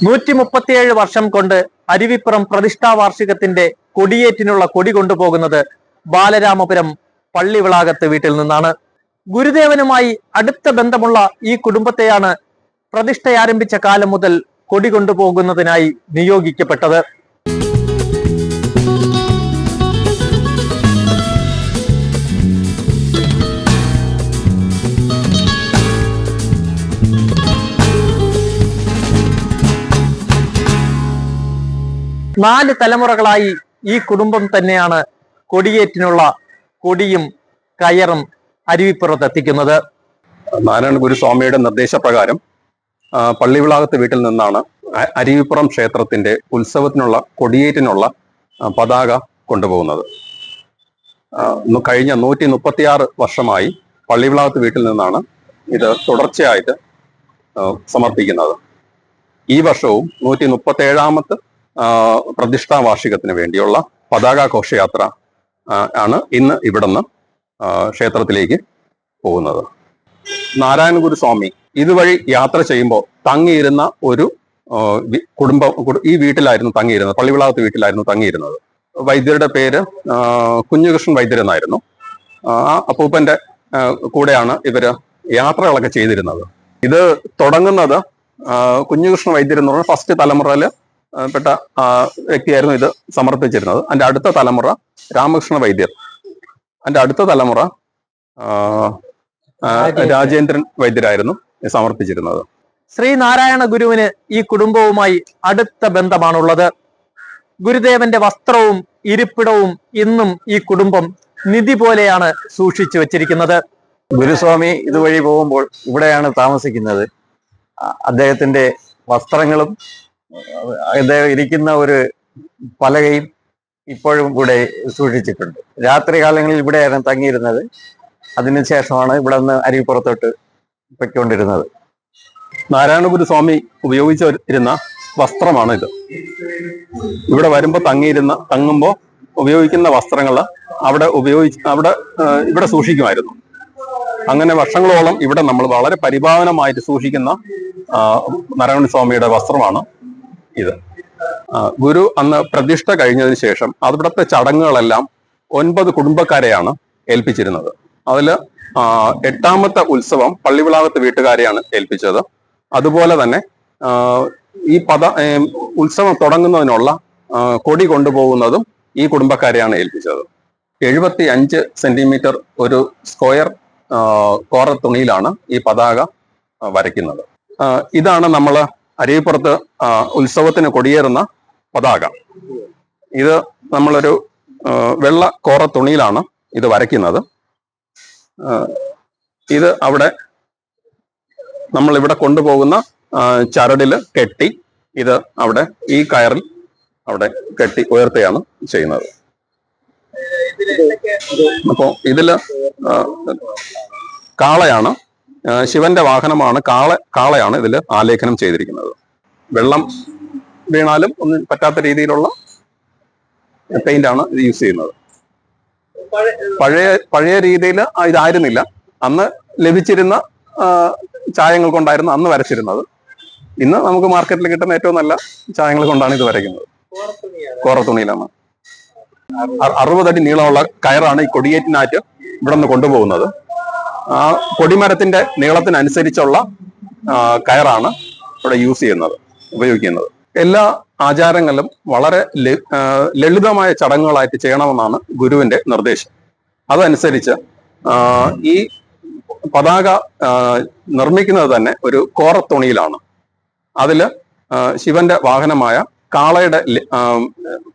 137 വർഷം കൊണ്ട് അരുവിപ്പുറം പ്രതിഷ്ഠാ വാർഷികത്തിന്റെ കൊടിയേറ്റിനുള്ള കൊടി കൊണ്ടുപോകുന്നത് ബാലരാമപുരം പള്ളിവിളാകത്ത് വീട്ടിൽ നിന്നാണ്. ഗുരുദേവനുമായി അടുത്ത ബന്ധമുള്ള ഈ കുടുംബത്തെയാണ് പ്രതിഷ്ഠയാരംഭിച്ച കാലം മുതൽ കൊടി കൊണ്ടുപോകുന്നതിനായി നിയോഗിക്കപ്പെട്ടത്. നാല് തലമുറകളായി ഈ കുടുംബം തന്നെയാണ് കൊടിയേറ്റിനുള്ള കൊടിയും കയറും അരുവിപ്പുറത്ത് എത്തിക്കുന്നത്. നാരായണ ഗുരുസ്വാമിയുടെ നിർദ്ദേശപ്രകാരം പള്ളിവിളാകത്ത് വീട്ടിൽ നിന്നാണ് അരുവിപ്പുറം ക്ഷേത്രത്തിന്റെ ഉത്സവത്തിനുള്ള കൊടിയേറ്റിനുള്ള പതാക കൊണ്ടുപോകുന്നത്. കഴിഞ്ഞ 136 വർഷമായി പള്ളിവിളാകത്ത് വീട്ടിൽ നിന്നാണ് ഇത് തുടർച്ചയായിട്ട് സമർപ്പിക്കുന്നത്. ഈ വർഷവും 137ാമത്തെ പ്രതിഷ്ഠാ വാർഷികത്തിന് വേണ്ടിയുള്ള പതാക ഘോഷയാത്ര ആണ് ഇന്ന് ഇവിടുന്ന് ക്ഷേത്രത്തിലേക്ക് പോകുന്നത്. നാരായണ ഗുരുസ്വാമി ഇതുവഴി യാത്ര ചെയ്യുമ്പോൾ തങ്ങിയിരുന്ന ഒരു കുടുംബം ഈ വീട്ടിലായിരുന്നു തങ്ങിയിരുന്നത്. പള്ളിവിളാകത്ത് വീട്ടിലായിരുന്നു തങ്ങിയിരുന്നത്. വൈദ്യരുടെ പേര് കുഞ്ഞുകൃഷ്ണൻ വൈദ്യർ എന്നായിരുന്നു. ആ അപ്പൂപ്പന്റെ കൂടെയാണ് ഇവര് യാത്രകളൊക്കെ ചെയ്തിരുന്നത്. ഇത് തുടങ്ങുന്നത് കുഞ്ഞുകൃഷ്ണൻ വൈദ്യർ എന്ന് പറഞ്ഞ ഫസ്റ്റ് തലമുറയില് പെട്ട വ്യക്തിയായിരുന്നു ഇത് സമർപ്പിച്ചിരുന്നത്. അതിന്റെ അടുത്ത തലമുറ രാമകൃഷ്ണ വൈദ്യർ, അതിന്റെ അടുത്ത തലമുറ രാജേന്ദ്രൻ വൈദ്യരായിരുന്നു സമർപ്പിച്ചിരുന്നത്. ശ്രീനാരായണ ഗുരുവിന് ഈ കുടുംബവുമായി അടുത്ത ബന്ധമാണുള്ളത്. ഗുരുദേവന്റെ വസ്ത്രവും ഇരിപ്പിടവും ഇന്നും ഈ കുടുംബം നിധി പോലെയാണ് സൂക്ഷിച്ചു വെച്ചിരിക്കുന്നത്. ഗുരുസ്വാമി ഇതുവഴി പോകുമ്പോൾ ഇവിടെയാണ് താമസിക്കുന്നത്. അദ്ദേഹത്തിന്റെ വസ്ത്രങ്ങളും അദ്ദേഹം ഇരിക്കുന്ന ഒരു പലകയും ഇപ്പോഴും ഇവിടെ സൂക്ഷിച്ചിട്ടുണ്ട്. രാത്രി കാലങ്ങളിൽ ഇവിടെയാണ് തങ്ങിയിരുന്നത്. അതിനുശേഷമാണ് ഇവിടെ നിന്ന് അരുവിപ്പുറത്തോട്ട് പൊയ്ക്കൊണ്ടിരുന്നത്. നാരായണ ഗുരുസ്വാമി ഉപയോഗിച്ചിരുന്ന വസ്ത്രമാണ് ഇത്. ഇവിടെ വരുമ്പോൾ തങ്ങുമ്പോൾ ഉപയോഗിക്കുന്ന വസ്ത്രങ്ങൾ ഇവിടെ സൂക്ഷിക്കുമായിരുന്നു. അങ്ങനെ വർഷങ്ങളോളം ഇവിടെ നമ്മൾ വളരെ പരിപാവനമായിട്ട് സൂക്ഷിക്കുന്ന നാരായണ സ്വാമിയുടെ വസ്ത്രമാണ് ഇത്. ഗുരു അന്ന് പ്രതിഷ്ഠ കഴിഞ്ഞതിന് ശേഷം അവിടുത്തെ ചടങ്ങുകളെല്ലാം 9 കുടുംബക്കാരെയാണ് ഏൽപ്പിച്ചിരുന്നത്. അതിൽ 8ാമത്തെ ഉത്സവം പള്ളിവിളാകത്ത് വീട്ടുകാരെയാണ് ഏൽപ്പിച്ചത്. അതുപോലെ തന്നെ ഈ ഉത്സവം തുടങ്ങുന്നതിനുള്ള കൊടി കൊണ്ടുപോകുന്നതും ഈ കുടുംബക്കാരെയാണ് ഏൽപ്പിച്ചത്. 75 സെന്റിമീറ്റർ ഒരു സ്ക്വയർ കോറ തുണിയിലാണ് ഈ പതാക വരയ്ക്കുന്നത്. ഇതാണ് നമ്മൾ അരുവിപ്പുറത്ത് ഉത്സവത്തിന് കൊടിയേറുന്ന പതാക. ഇത് നമ്മളൊരു വെള്ള കോറ തുണിയിലാണ് ഇത് വരയ്ക്കുന്നത്. ഇത് അവിടെ നമ്മളിവിടെ കൊണ്ടുപോകുന്ന ചരടില് കെട്ടി ഇത് അവിടെ ഈ കയറിൽ അവിടെ കെട്ടി ഉയർത്തുകയാണ് ചെയ്യുന്നത്. അപ്പോ ഇതില് കാളയാണ്, ശിവന്റെ വാഹനമാണ്. കാളയാണ് ഇതിൽ ആലേഖനം ചെയ്തിരിക്കുന്നത്. വെള്ളം വീണാലും ഒന്നും പറ്റാത്ത രീതിയിലുള്ള പെയിന്റ് ആണ് ഇത് യൂസ് ചെയ്യുന്നത്. പഴയ രീതിയിൽ ഇതായിരുന്നില്ല. അന്ന് ലഭിച്ചിരുന്ന ചായങ്ങൾ കൊണ്ടായിരുന്നു അന്ന് വരച്ചിരുന്നത്. ഇന്ന് നമുക്ക് മാർക്കറ്റിൽ കിട്ടുന്ന ഏറ്റവും നല്ല ചായങ്ങൾ കൊണ്ടാണ് ഇത് വരയ്ക്കുന്നത്. കോറത്തുണിയിലാണ്. 60 അടി നീളമുള്ള കയറാണ് ഈ കൊടിയേറ്റിനാറ്റ് ഇവിടെ നിന്ന് കൊണ്ടുപോകുന്നത്. ആ കൊടിമരത്തിന്റെ നീളത്തിനനുസരിച്ചുള്ള കയറാണ് ഇവിടെ ഉപയോഗിക്കുന്നത്. എല്ലാ ആചാരങ്ങളും വളരെ ലളിതമായ ചടങ്ങുകളായിട്ട് ചെയ്യണമെന്നാണ് ഗുരുവിന്റെ നിർദ്ദേശം. അതനുസരിച്ച് ഈ പതാക നിർമ്മിക്കുന്നത് തന്നെ ഒരു കോറത്തുണിയിലാണ്. അതില് ശിവന്റെ വാഹനമായ കാളയുടെ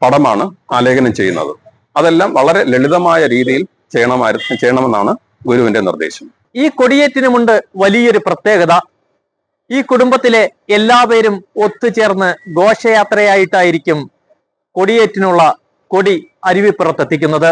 പടമാണ് ആലേഖനം ചെയ്യുന്നത്. അതെല്ലാം വളരെ ലളിതമായ രീതിയിൽ ചെയ്യണമെന്നാണ് ഗുരുവിന്റെ നിർദ്ദേശം. ഈ കൊടിയേറ്റിനുമുണ്ട് വലിയൊരു പ്രത്യേകത. ഈ കുടുംബത്തിലെ എല്ലാവരും ഒത്തുചേർന്ന് ഘോഷയാത്രയായിട്ടായിരിക്കും കൊടിയേറ്റിനുള്ള കൊടി അരുവിപ്പുറത്തെത്തിക്കുന്നത്.